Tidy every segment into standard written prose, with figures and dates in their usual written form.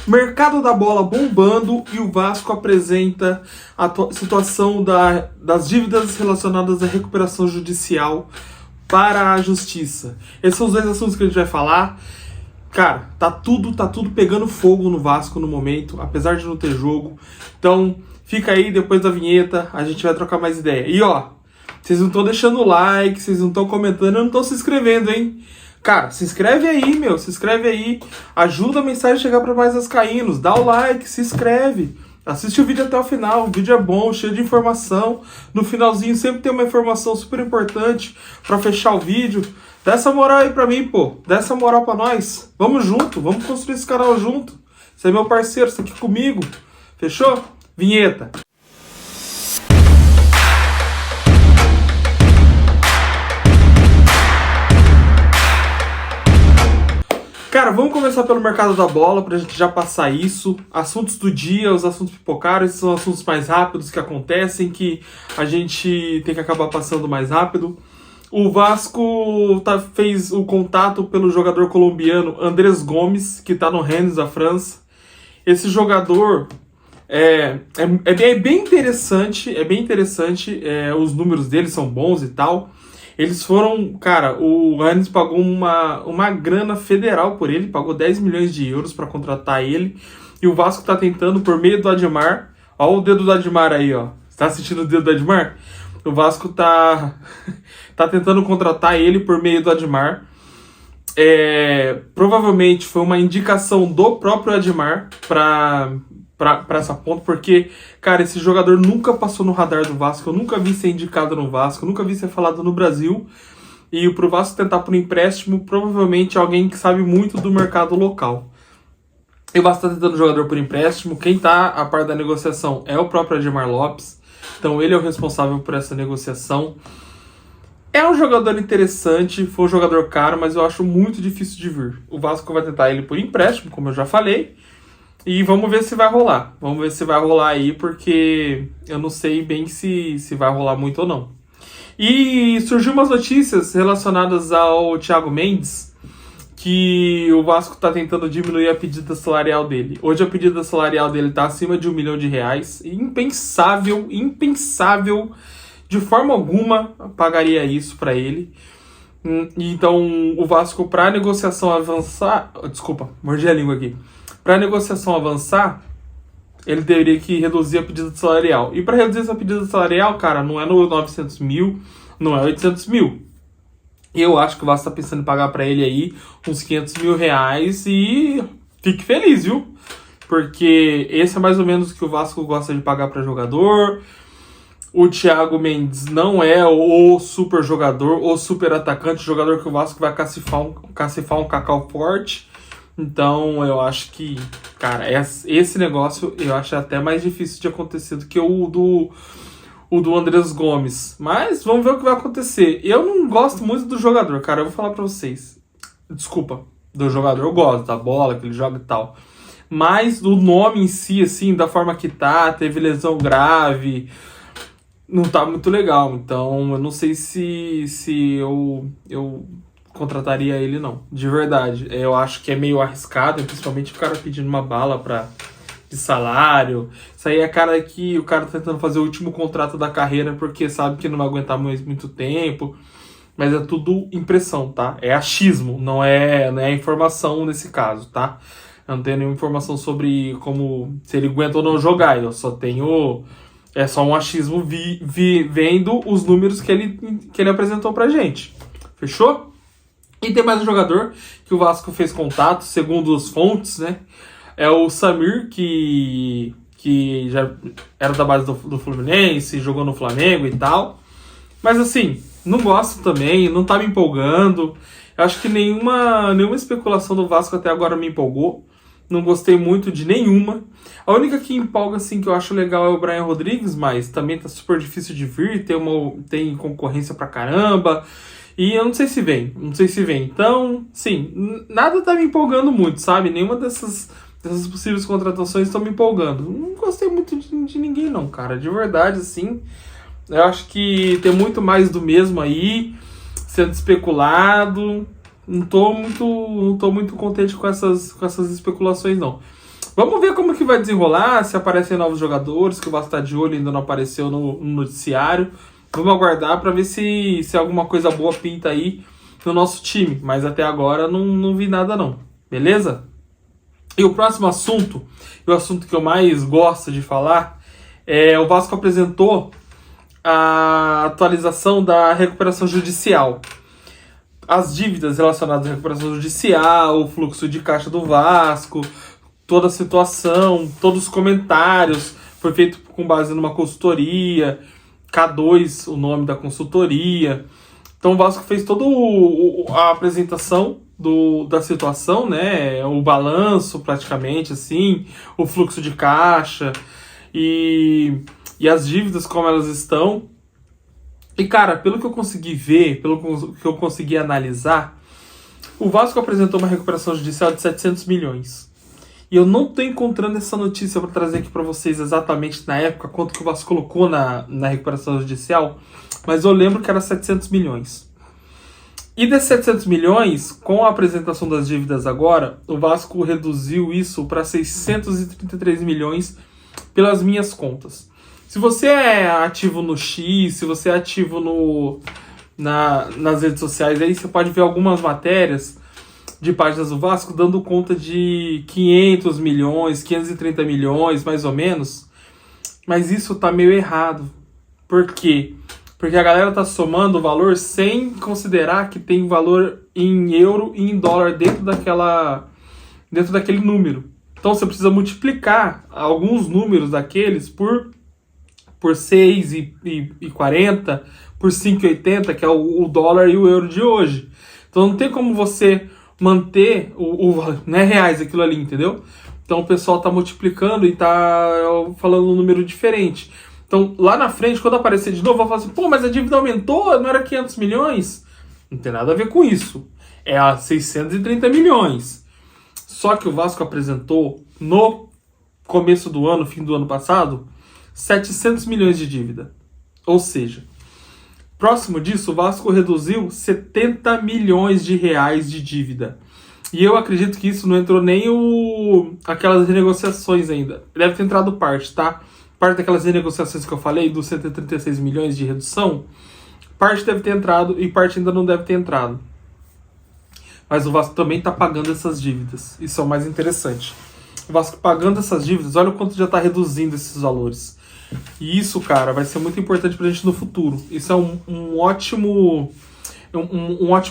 Mercado da bola bombando e o Vasco apresenta a situação das dívidas relacionadas à recuperação judicial para a justiça. Esses são os dois assuntos que a gente vai falar. Cara, tá tudo pegando fogo no Vasco no momento, apesar de não ter jogo. Então, fica aí, depois da vinheta, a gente vai trocar mais ideia. E ó, vocês não estão deixando o like, vocês não estão comentando, não estão se inscrevendo, hein? Cara, se inscreve aí, se inscreve aí. Ajuda a mensagem a chegar para mais vascaínos. Dá o like, se inscreve. Assiste o vídeo até o final, o vídeo é bom, cheio de informação. No finalzinho sempre tem uma informação super importante para fechar o vídeo. Dá essa moral aí pra mim, pô. Dá essa moral pra nós. Vamos junto, vamos construir esse canal junto. Você é meu parceiro, você tá aqui comigo. Fechou? Vinheta. Cara, vamos começar pelo mercado da bola pra gente já passar isso. Assuntos do dia, os assuntos pipocaram, esses são assuntos mais rápidos que acontecem, que a gente tem que acabar passando mais rápido. O Vasco fez o contato pelo jogador colombiano Andrés Gomes, que está no Rennes da França. Esse jogador é bem interessante, os números dele são bons e tal. Eles foram, cara, o Rennes pagou uma grana federal por ele, pagou 10 milhões de euros para contratar ele. E o Vasco está tentando, por meio do Admar, ó o dedo do Admar aí, ó. Você tá sentindo o dedo do Admar? O Vasco tá tentando contratar ele por meio do Admar. Provavelmente foi uma indicação do próprio Admar para essa ponta, porque, cara, esse jogador nunca passou no radar do Vasco, eu nunca vi ser indicado no Vasco, eu nunca vi ser falado no Brasil. E pro Vasco tentar por um empréstimo, provavelmente alguém que sabe muito do mercado local. E o Vasco tá tentando jogador por empréstimo, quem tá a par da negociação é o próprio Admar Lopes. Então ele é o responsável por essa negociação. É um jogador interessante, foi um jogador caro, mas eu acho muito difícil de vir. O Vasco vai tentar ele por empréstimo, como eu já falei. E vamos ver se vai rolar. Vamos ver se vai rolar aí, porque eu não sei bem se vai rolar muito ou não. E surgiu umas notícias relacionadas ao Thiago Mendes, que o Vasco está tentando diminuir a pedida salarial dele. Hoje a pedida salarial dele está acima de R$1 milhão. Impensável, de forma alguma pagaria isso para ele. Então o Vasco, para a negociação avançar... Desculpa, mordi a língua aqui. Para a negociação avançar, ele teria que reduzir a pedida salarial. E para reduzir essa pedida salarial, cara, não é no 900 mil, não é 800 mil. Eu acho que o Vasco tá pensando em pagar para ele aí uns 500 mil reais e fique feliz, viu? Porque esse é mais ou menos o que o Vasco gosta de pagar para jogador. O Thiago Mendes não é o super jogador, o super atacante, jogador que o Vasco vai cacifar um cacau forte. Então eu acho que, cara, esse negócio eu acho até mais difícil de acontecer do que o do Andrés Gomes. Mas vamos ver o que vai acontecer. Eu não gosto muito do jogador, cara. Eu vou falar pra vocês. Desculpa, do jogador. Eu gosto da bola que ele joga e tal. Mas do nome em si, assim, da forma que teve lesão grave, não tá muito legal. Então eu não sei se eu contrataria ele, não. De verdade. Eu acho que é meio arriscado, principalmente o cara pedindo uma bala de salário. Isso aí é cara que o cara tá tentando fazer o último contrato da carreira porque sabe que não vai aguentar mais muito tempo. Mas é tudo impressão, tá? É achismo, não é informação nesse caso, tá? Eu não tenho nenhuma informação sobre se ele aguenta ou não jogar. Eu só tenho... É só um achismo vendo os números que ele apresentou pra gente. Fechou? E tem mais um jogador que o Vasco fez contato, segundo as fontes, né? É o Samir, que já era da base do Fluminense, jogou no Flamengo e tal. Mas assim, não gosto também, não tá me empolgando. Eu acho que nenhuma especulação do Vasco até agora me empolgou. Não gostei muito de nenhuma. A única que empolga, assim, que eu acho legal é o Brian Rodrigues, mas também tá super difícil de vir, tem concorrência pra caramba. E eu não sei se vem. Então, sim, nada tá me empolgando muito, sabe? Nenhuma dessas possíveis contratações estão me empolgando. Não gostei muito de ninguém, não, cara. De verdade, assim, eu acho que tem muito mais do mesmo aí, sendo especulado. Não tô muito contente com essas especulações, não. Vamos ver como que vai desenrolar, se aparecem novos jogadores, que o Vasco tá de olho, ainda não apareceu no noticiário. Vamos aguardar para ver se alguma coisa boa pinta aí no nosso time. Mas até agora não vi nada não, beleza? E o próximo assunto, e o assunto que eu mais gosto de falar, o Vasco apresentou a atualização da recuperação judicial. As dívidas relacionadas à recuperação judicial, o fluxo de caixa do Vasco, toda a situação, todos os comentários, foi feito com base numa consultoria, K2, o nome da consultoria. Então o Vasco fez toda a apresentação da situação, né? O balanço praticamente, assim, o fluxo de caixa e as dívidas como elas estão. E cara, pelo que eu consegui ver, pelo que eu consegui analisar, o Vasco apresentou uma recuperação judicial de 700 milhões. E eu não estou encontrando essa notícia para trazer aqui para vocês exatamente na época, quanto que o Vasco colocou na recuperação judicial, mas eu lembro que era 700 milhões. E desses 700 milhões, com a apresentação das dívidas agora, o Vasco reduziu isso para 633 milhões pelas minhas contas. Se você é ativo no X, se você é ativo nas redes sociais, aí você pode ver algumas matérias de páginas do Vasco dando conta de 500 milhões, 530 milhões, mais ou menos. Mas isso tá meio errado. Por quê? Porque a galera tá somando o valor sem considerar que tem valor em euro e em dólar dentro daquele número. Então você precisa multiplicar alguns números daqueles por 6,40, por 5,80, que é o dólar e o euro de hoje. Então não tem como você manter não é reais aquilo ali, entendeu? Então o pessoal tá multiplicando e tá falando um número diferente. Então lá na frente, quando aparecer de novo, eu vou falar assim, pô, mas a dívida aumentou, não era 500 milhões? Não tem nada a ver com isso. É a 630 milhões. Só que o Vasco apresentou no começo do ano, fim do ano passado, 700 milhões de dívida. Ou seja, próximo disso, o Vasco reduziu 70 milhões de reais de dívida. E eu acredito que isso não entrou nem aquelas renegociações ainda. Deve ter entrado parte, tá? Parte daquelas renegociações que eu falei, dos 136 milhões de redução, parte deve ter entrado e parte ainda não deve ter entrado. Mas o Vasco também está pagando essas dívidas. Isso é o mais interessante. O Vasco pagando essas dívidas, olha o quanto já está reduzindo esses valores. E isso, cara, vai ser muito importante pra gente no futuro. Isso é um ótimo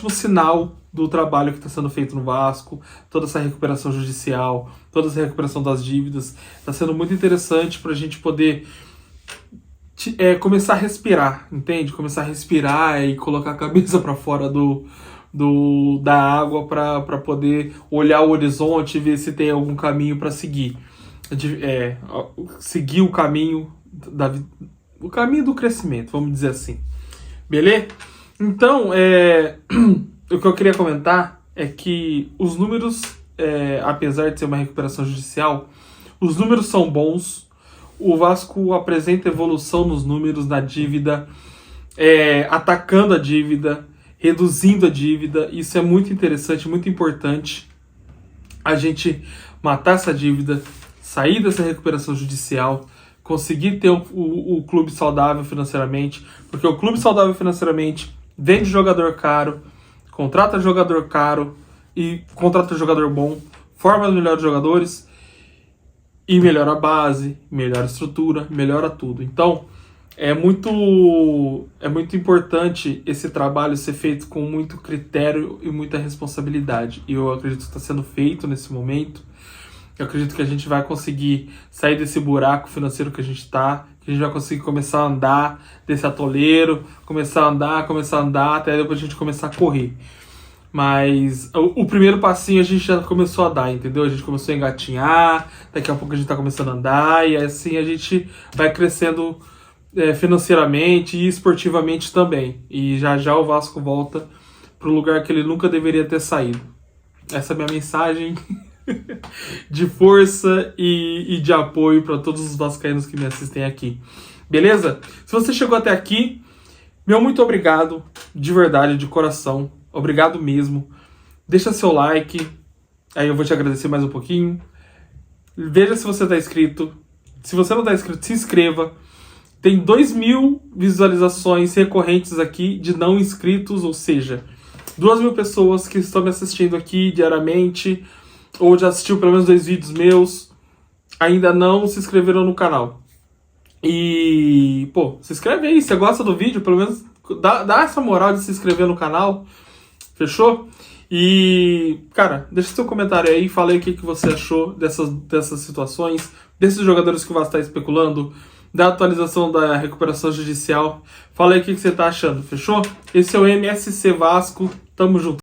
sinal do trabalho que está sendo feito no Vasco, toda essa recuperação judicial, toda essa recuperação das dívidas. Está sendo muito interessante pra gente poder começar a respirar, entende? Começar a respirar e colocar a cabeça para fora da água para poder olhar o horizonte e ver se tem algum caminho para seguir. Seguir o caminho o caminho do crescimento, vamos dizer assim. Beleza? Então, o que eu queria comentar é que os números, apesar de ser uma recuperação judicial, os números são bons. O Vasco apresenta evolução nos números da dívida, atacando a dívida, reduzindo a dívida. Isso é muito interessante, muito importante. A gente matar essa dívida, sair dessa recuperação judicial, conseguir ter o clube saudável financeiramente, porque o clube saudável financeiramente vende jogador caro, contrata jogador caro e contrata jogador bom, forma os melhores jogadores e melhora a base, melhora a estrutura, melhora tudo. Então, é muito importante esse trabalho ser feito com muito critério e muita responsabilidade. E eu acredito que está sendo feito nesse momento. Eu acredito que a gente vai conseguir sair desse buraco financeiro que a gente está, que a gente vai conseguir começar a andar desse atoleiro, começar a andar, até depois a gente começar a correr. Mas o primeiro passinho a gente já começou a dar, entendeu? A gente começou a engatinhar, daqui a pouco a gente está começando a andar, e assim a gente vai crescendo financeiramente e esportivamente também. E já já o Vasco volta para o lugar que ele nunca deveria ter saído. Essa é a minha mensagem de força e de apoio para todos os vascaínos que me assistem aqui. Beleza? Se você chegou até aqui, meu muito obrigado, de verdade, de coração. Obrigado mesmo. Deixa seu like, aí eu vou te agradecer mais um pouquinho. Veja se você tá inscrito. Se você não tá inscrito, se inscreva. Tem 2.000 visualizações recorrentes aqui de não inscritos, ou seja, 2.000 pessoas que estão me assistindo aqui diariamente, ou já assistiu pelo menos 2 vídeos meus, ainda não se inscreveram no canal. E, pô, se inscreve aí, se você gosta do vídeo, pelo menos dá essa moral de se inscrever no canal, fechou? E, cara, deixa seu comentário aí, fala aí o que você achou dessas situações, desses jogadores que o Vasco está especulando, da atualização da recuperação judicial. Fala aí o que você tá achando, fechou? Esse é o MSC Vasco, tamo junto.